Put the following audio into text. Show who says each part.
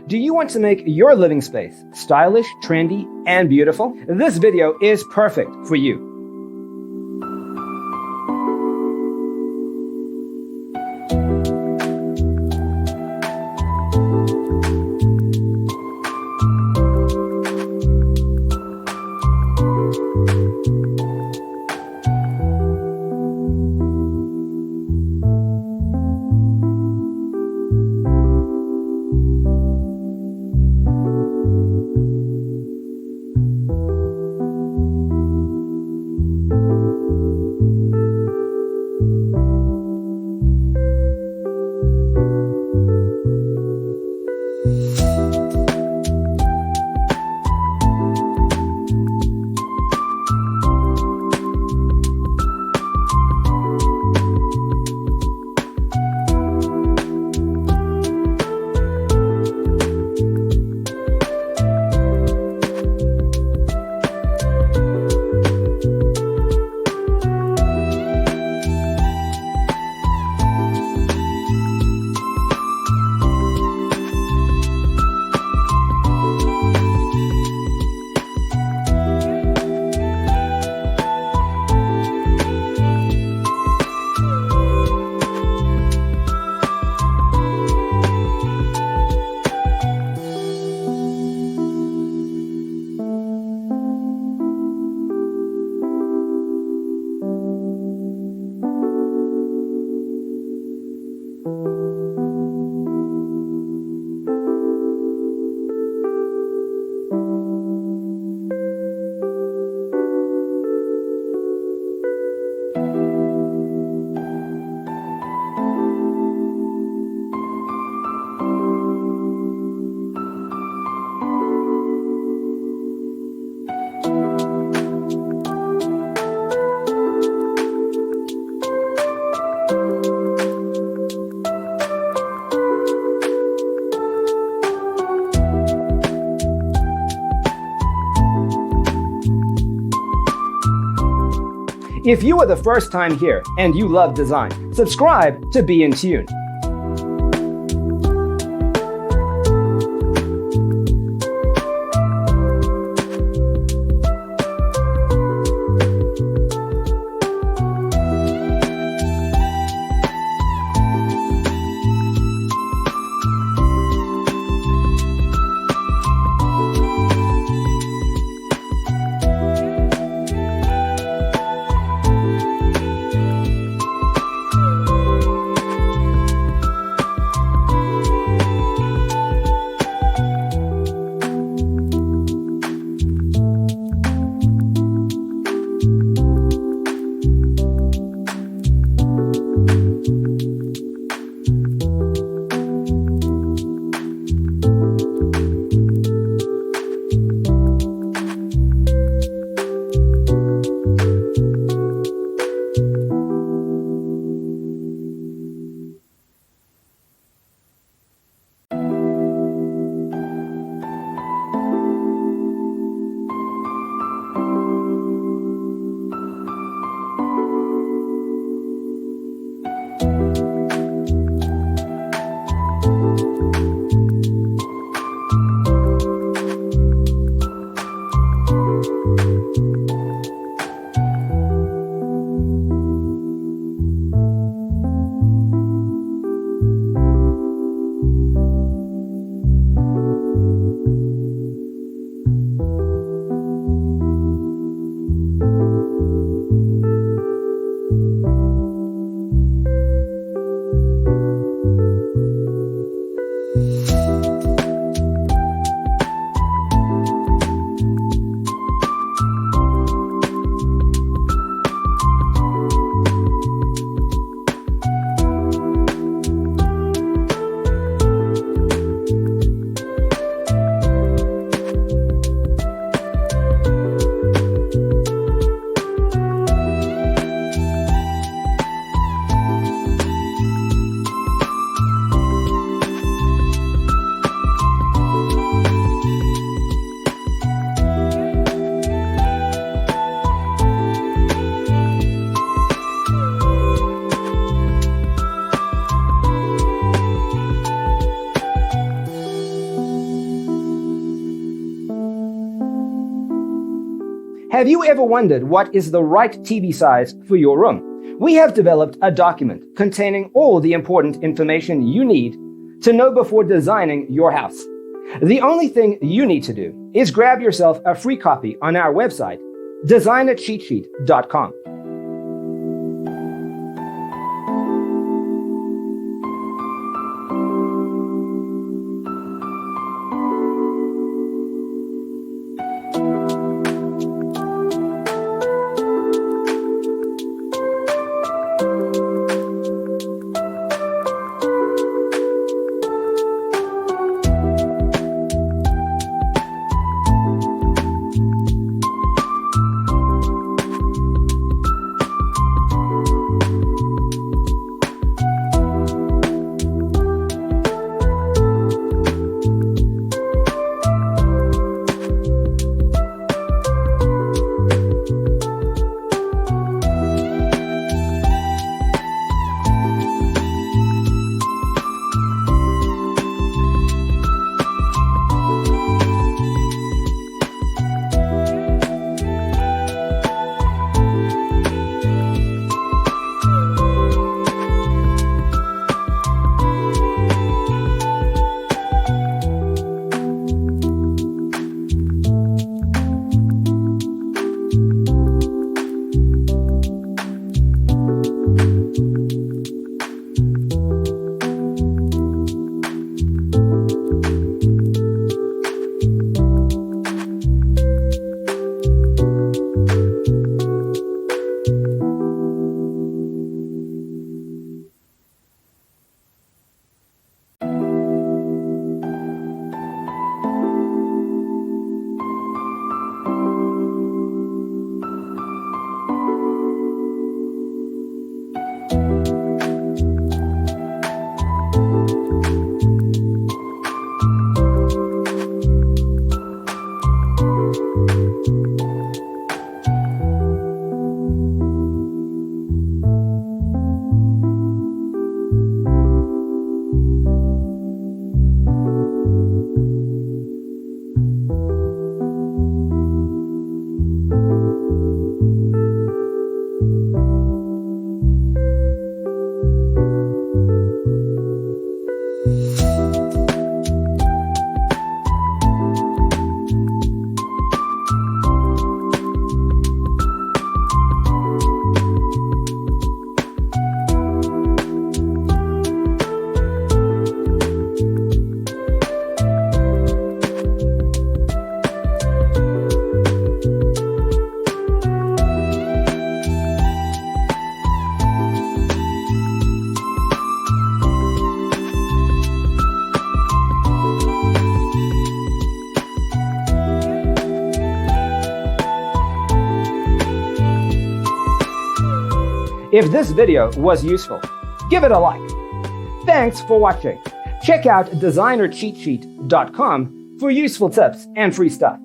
Speaker 1: Do you want to make your living space stylish, trendy, and beautiful? This video is perfect for you. If you are the first time here and you love design, subscribe to Be in Tune. Have you ever wondered what is the right TV size for your room? We have developed a document containing all the important information you need to know before designing your house. The only thing you need to do is grab yourself a free copy on our website, designercheatsheet.com. If this video was useful, give it a like. Thanks for watching. Check out designercheatsheet.com for useful tips and free stuff.